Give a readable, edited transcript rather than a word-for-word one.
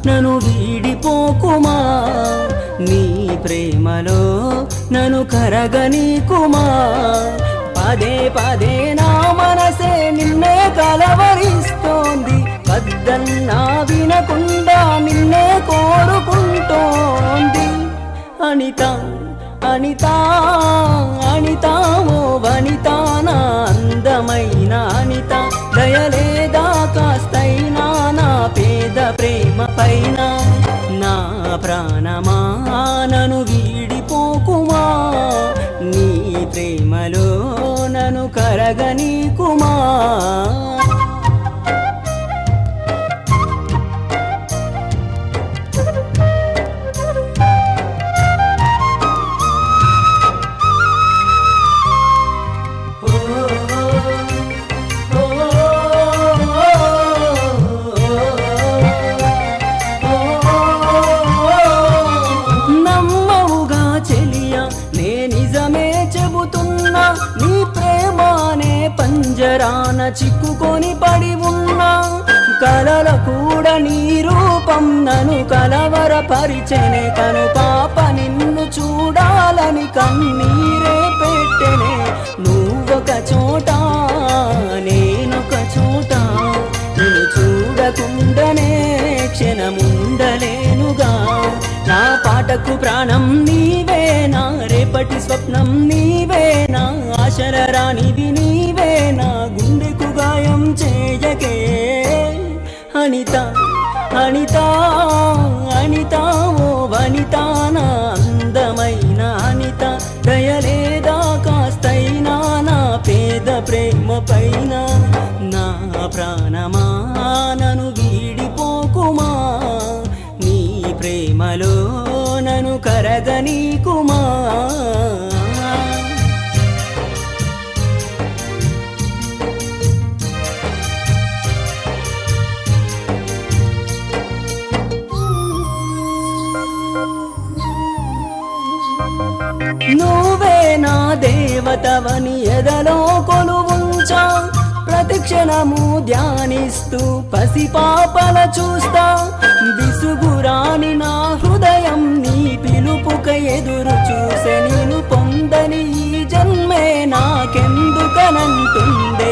నన్ను వీడిపోకుమా, నీ ప్రేమలో నన్ను కరగనీకుమా. పదే పదే నా మనసే నిన్నే కలవరిస్తోంది, వద్దన్నా వినకుండా నిన్నే కోరుకుంటోంది. అనిత అనిత అనిత ఓ వనిత, నా అందమైన అనిత, దయలేదా కాస్తైనా నా పేద ప్రేమ పైన. నా ప్రాణమా నన్ను వీడిపోకుమా, నీ ప్రేమలో నన్ను కరగనీకుమా. నమ్మవుగా చెలియా, నే నిజమే చెబుతున్నా, నీ ప్రేమానే పంజరాన చిక్కుకొని పడి ఉన్నా. కలల కూడా నీ రూపం నన్ను కలవరపరిచెనే, కను పాప నిన్ను చూడాలని కన్నీరే పెట్టెనే. నువ్వొక చోట నేనొక చోట, నిన్ను చూడకుండానే క్షణముండలేనుగా. నా పాటకు ప్రాణం నీవేనా, రేపటి స్వప్నం నీవేనా, ఆశల రానివి నీవేనా, గుండెకు గాయం చేయకే. అనిత అనిత అనిత ఓ వనిత, నా అందమైన అనిత, దయలేదా కాస్తైనా నా పేద ప్రేమ పైన. నా ప్రాణమా నన్ను వీడిపోకుమా, నీ ప్రేమలో నన్ను కరగనీకుమా. నువ్వే నా దేవతవని ఎదలో కొలువుంచా, ప్రతిక్షణము ధ్యానిస్తూ పసిపాపల చూస్తా. విసుగురాని నా హృదయం నీ పిలుపుక ఎదురు చూసే, నేను పొందని ఈ జన్మే నాకెందుకనంటుండే.